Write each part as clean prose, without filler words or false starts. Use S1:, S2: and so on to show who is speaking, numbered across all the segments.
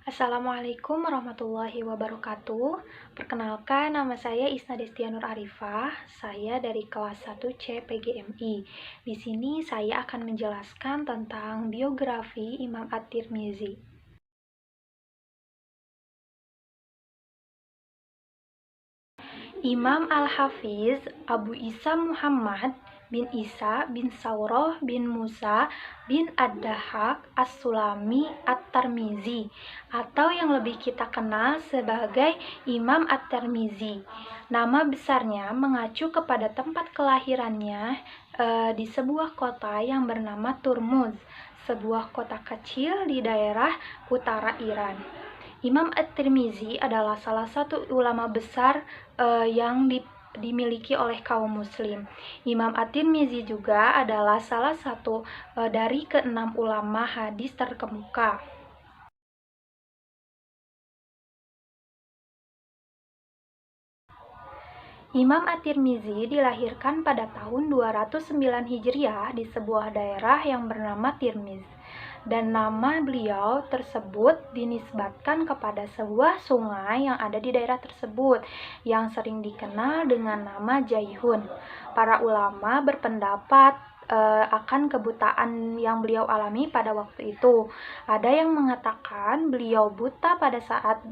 S1: Assalamualaikum warahmatullahi wabarakatuh. Perkenalkan, nama saya Isna Destianur Arifah. Saya dari kelas 1C PGMI. Di sini saya akan menjelaskan tentang biografi Imam At-Tirmizi. Imam Al-Hafiz Abu Isa Muhammad bin Isa bin Saurah bin Musa bin Ad-Dahhak As-Sulami At-Tirmizi, atau yang lebih kita kenal sebagai Imam At-Tirmizi. Nama besarnya mengacu kepada tempat kelahirannya di sebuah kota yang bernama Turmuz, sebuah kota kecil di daerah utara Iran. Imam At-Tirmizi adalah salah satu ulama besar yang dimiliki oleh kaum muslim. Imam At-Tirmizi juga adalah salah satu dari keenam ulama hadis terkemuka. Imam At-Tirmizi dilahirkan pada tahun 209 Hijriah di sebuah daerah yang bernama Tirmiz, dan nama beliau tersebut dinisbatkan kepada sebuah sungai yang ada di daerah tersebut yang sering dikenal dengan nama Jaihun. Para ulama berpendapat akan kebutaan yang beliau alami pada waktu itu. Ada yang mengatakan beliau buta pada saat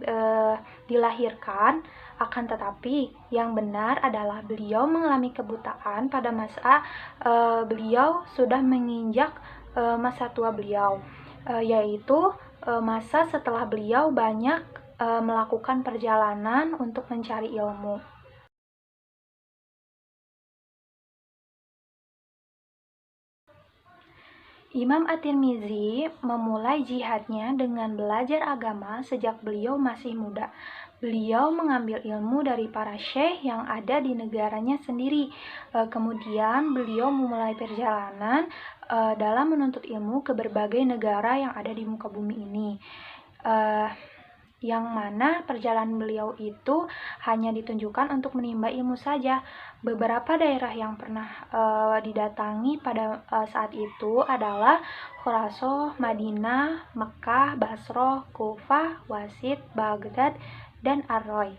S1: dilahirkan, akan tetapi yang benar adalah beliau mengalami kebutaan pada masa beliau sudah menginjak masa tua beliau, yaitu masa setelah beliau banyak melakukan perjalanan untuk mencari ilmu. Imam At-Tirmizi memulai jihadnya dengan belajar agama sejak beliau masih muda. Beliau mengambil ilmu dari para syekh yang ada di negaranya sendiri. Kemudian beliau memulai perjalanan dalam menuntut ilmu ke berbagai negara yang ada di muka bumi ini. Yang mana perjalanan beliau itu hanya ditunjukkan untuk menimba ilmu saja. Beberapa daerah yang pernah didatangi pada saat itu adalah Khurasan, Madinah, Mekah, Basrah, Kufah, Wasit, Baghdad, dan Ar-Roy.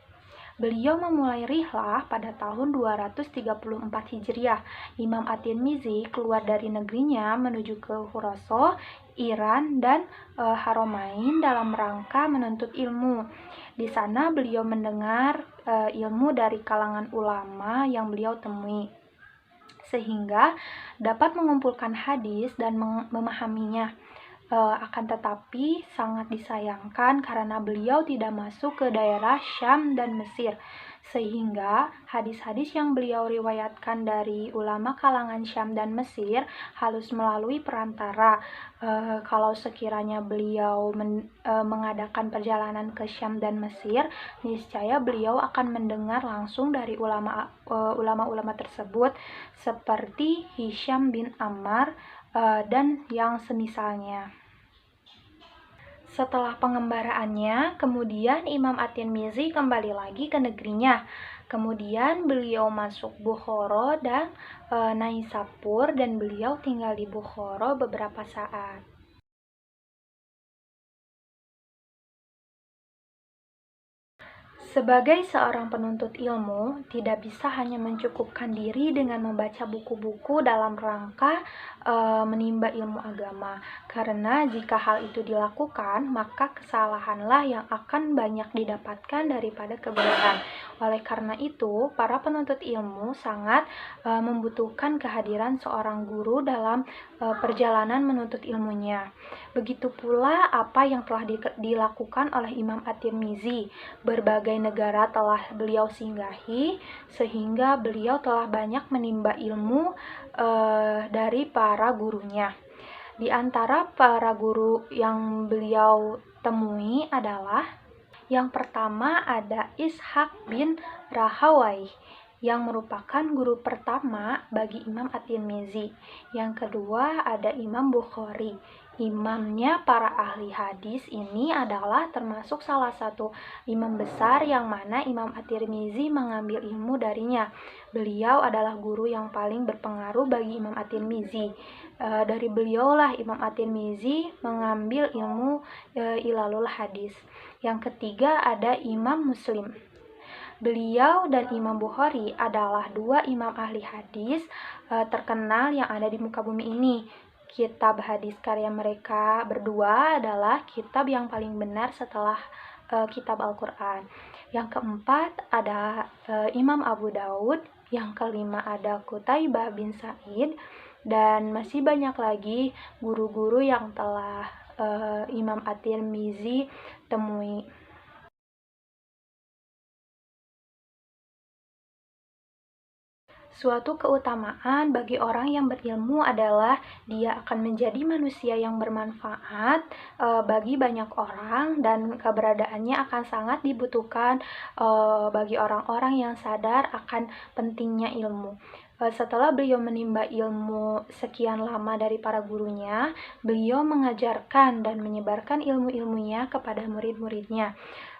S1: Beliau memulai rihlah pada tahun 234 Hijriah. Imam At-Tirmizi keluar dari negerinya menuju ke Khurasan, Iran, dan Haramain dalam rangka menuntut ilmu. Di sana beliau mendengar ilmu dari kalangan ulama yang beliau temui, sehingga dapat mengumpulkan hadis dan memahaminya. Akan tetapi sangat disayangkan karena beliau tidak masuk ke daerah Syam dan Mesir, sehingga hadis-hadis yang beliau riwayatkan dari ulama kalangan Syam dan Mesir harus melalui perantara. Kalau sekiranya beliau mengadakan perjalanan ke Syam dan Mesir, niscaya beliau akan mendengar langsung dari ulama-ulama tersebut seperti Hisham bin Ammar dan yang semisalnya. Setelah pengembaraannya, kemudian Imam At-Tirmizi kembali lagi ke negerinya. Kemudian beliau masuk Bukhara dan Naisapur, dan beliau tinggal di Bukhara beberapa saat. Sebagai seorang penuntut ilmu, tidak bisa hanya mencukupkan diri dengan membaca buku-buku dalam rangka menimba ilmu agama. Karena jika hal itu dilakukan, maka kesalahanlah yang akan banyak didapatkan daripada kebenaran. Oleh karena itu, para penuntut ilmu sangat membutuhkan kehadiran seorang guru dalam perjalanan menuntut ilmunya. Begitu pula apa yang telah dilakukan oleh Imam At-Tirmizi. Berbagai negara telah beliau singgahi, sehingga beliau telah banyak menimba ilmu dari para gurunya. Di antara para guru yang beliau temui adalah yang pertama ada Ishaq bin Rahawai, yang merupakan guru pertama bagi Imam At-Tirmizi. Yang kedua ada Imam Bukhari. Imamnya para ahli hadis ini adalah termasuk salah satu imam besar yang mana Imam At-Tirmizi mengambil ilmu darinya. Beliau adalah guru yang paling berpengaruh bagi Imam At-Tirmizi. Dari beliaulah Imam At-Tirmizi mengambil ilmu ilalul hadis. Yang ketiga ada Imam Muslim. Beliau dan Imam Bukhari adalah dua imam ahli hadis terkenal yang ada di muka bumi ini. Kitab hadis karya mereka berdua adalah kitab yang paling benar setelah kitab Al-Quran. Yang keempat ada Imam Abu Daud. Yang kelima ada Qutaibah bin Sa'id. Dan masih banyak lagi guru-guru yang telah Imam At-Tirmizi temui. Suatu keutamaan bagi orang yang berilmu adalah dia akan menjadi manusia yang bermanfaat bagi banyak orang dan keberadaannya akan sangat dibutuhkan bagi orang-orang yang sadar akan pentingnya ilmu. Setelah beliau menimba ilmu sekian lama dari para gurunya, beliau mengajarkan dan menyebarkan ilmu-ilmunya kepada murid-muridnya.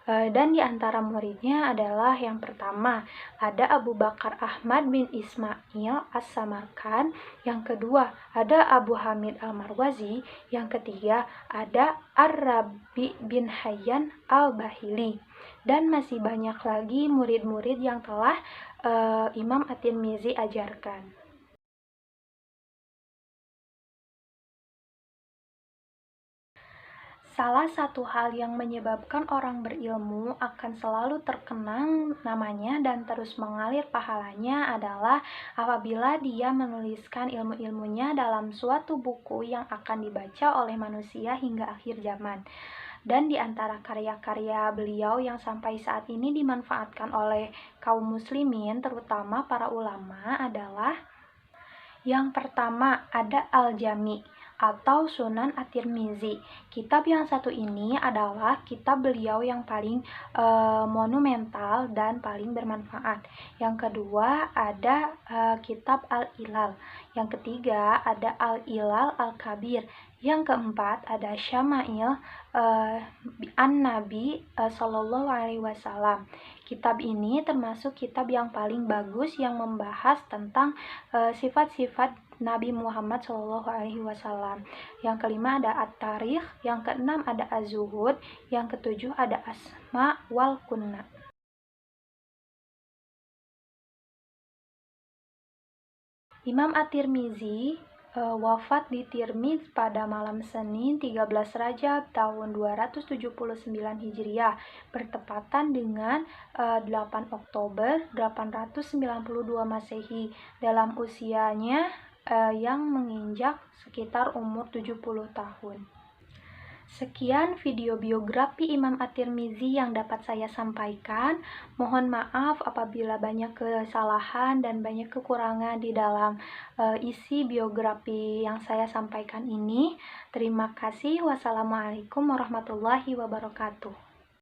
S1: Dan di antara muridnya adalah yang pertama ada Abu Bakar Ahmad bin Ismail As-Samarkand, yang kedua ada Abu Hamid Al-Marwazi, yang ketiga ada Ar-Rabi bin Hayyan Al-Bahili. Dan masih banyak lagi murid-murid yang telah Imam At-Tirmizi ajarkan. Salah satu hal yang menyebabkan orang berilmu akan selalu terkenang namanya dan terus mengalir pahalanya adalah apabila dia menuliskan ilmu-ilmunya dalam suatu buku yang akan dibaca oleh manusia hingga akhir zaman. Dan di antara karya-karya beliau yang sampai saat ini dimanfaatkan oleh kaum muslimin, terutama para ulama, adalah yang pertama ada Al-Jami atau Sunan At-Tirmizi. Kitab yang satu ini adalah kitab beliau yang paling monumental dan paling bermanfaat. Yang kedua ada kitab Al-Ilal. Yang ketiga ada Al-Ilal Al-Kabir. Yang keempat ada Syama'il An-Nabi Sallallahu Alaihi Wasallam. Kitab ini termasuk kitab yang paling bagus yang membahas tentang sifat-sifat Nabi Muhammad Shallallahu Alaihi Wasallam. Yang kelima ada At-Tarikh, yang keenam ada Az-Zuhud, yang ketujuh ada Asma wal Kunna. Imam At-Tirmizi wafat di Tirmiz pada malam Senin 13 Rajab tahun 279 Hijriah bertepatan dengan 8 Oktober 892 Masehi dalam usianya yang menginjak sekitar umur 70 tahun. Sekian video biografi Imam At-Tirmizi yang dapat saya sampaikan. Mohon maaf apabila banyak kesalahan dan banyak kekurangan di dalam isi biografi yang saya sampaikan ini. Terima kasih. Wassalamualaikum warahmatullahi wabarakatuh.